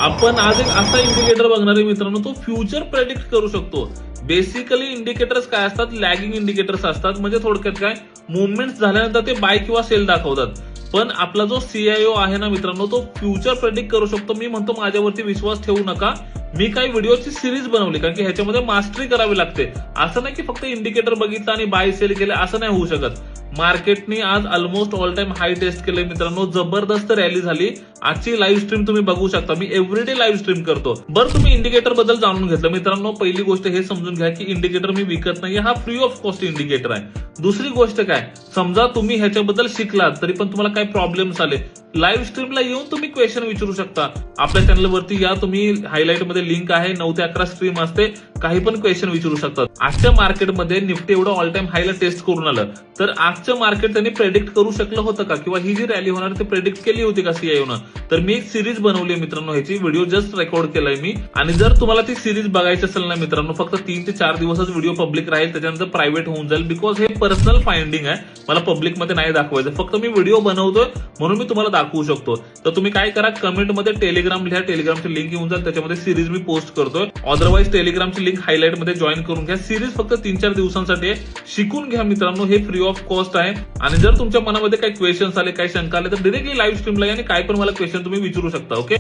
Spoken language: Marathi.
आपण आज एक असा इंडिकेटर बघणार आहे मित्रांनो, तो फ्युचर प्रेडिक्ट करू शकतो. बेसिकली इंडिकेटर्स काय असतात, लॅगिंग इंडिकेटर्स असतात. म्हणजे थोडक्यात काय, मुवमेंट झाल्यानंतर ते बाय किंवा सेल दाखवतात. पण आपला जो सीआयओ आहे ना मित्रांनो, तो फ्युचर प्रेडिक्ट करू शकतो. मी म्हणतो माझ्यावरती विश्वास ठेवू नका. मी काही व्हिडिओची सिरीज बनवली, कारण की ह्याच्यामध्ये मास्टरी करावी लागते. असं नाही की फक्त इंडिकेटर बघितलं आणि बाय सेल केलं, असं नाही होऊ शकत. मार्केटने आज ऑलमोस्ट ऑल टाइम हाय टेस्ट केले मित्रांनो. जबरदस्त रॅली झाली. आजची लाईव्ह स्ट्रीम तुम्ही बघू शकता. मी एव्हरीडे लाईव्ह स्ट्रीम करतो. बरं, तुम्ही इंडिकेटर बद्दल जाणून घेतलं मित्रांनो. पहिली गोष्ट हे समजून घ्या की इंडिकेटर मी विकत नाहीये, हा फ्री ऑफ कॉस्ट इंडिकेटर आहे. दुसरी गोष्ट काय, समजा तुम्ही ह्याच्याबद्दल शिकलात तरी पण तुम्हाला काही प्रॉब्लेम्स आले, लाईव्ह स्ट्रीमला येऊन तुम्ही क्वेश्चन विचारू शकता. आपल्या चॅनलवरती या, तुम्ही हायलाईटमध्ये लिंक आहे, 9 ते 11 स्ट्रीम असते. काही पण क्वेश्चन विचारू शकतात. आजच्या मार्केटमध्ये निफ्टी एवढं ऑल टाइम हायला टेस्ट करून आलं, तर आजचं मार्केट त्यांनी प्रेडिक्ट करू शकलं होतं का, किंवा ही जी रॅली होणार ते प्रेडिक्ट केली होती का सीआयओनं? तर मी एक सिरीज बनवली आहे मित्रांनो, ह्याची व्हिडिओ जस्ट रेकॉर्ड केलाय मी. आणि जर तुम्हाला ती सिरीज बघायची असेल ना मित्रांनो, फक्त 3 ते 4 दिवसच व्हिडिओ पब्लिक राहील, त्याच्यानंतर प्रायव्हेट होऊन जाईल. बिकॉज हे पर्सनल फाइंडिंग आहे, मला पब्लिकमध्ये नाही दाखवायचं. फक्त मी व्हिडिओ बनवतोय म्हणून मी तुम्हाला दाखवू शकतो. तर तुम्ही काय करा, कमेंटमध्ये टेलिग्राम लिहा, टेलिग्रामची लिंक येऊन जाईल, त्याच्यामध्ये सिरीज मी पोस्ट करतोय. अदरवाईज टेलिग्रामची लिंक हायलाइटमध्ये जॉईन करून घ्या. सिरीज फक्त 3-4 दिवसांसाठी आहे. शिकून घ्या मित्रांनो, हे फ्री ऑफ कॉस्ट आहे. आणि जर तुमच्या मनामध्ये काही क्वेश्चन्स आले, काही शंका आले, तर डिरेक्टली लाईव्ह स्ट्रीमला या आणि काय पण मला क्वेश्चन तुम्ही विचारू शकता. ओके.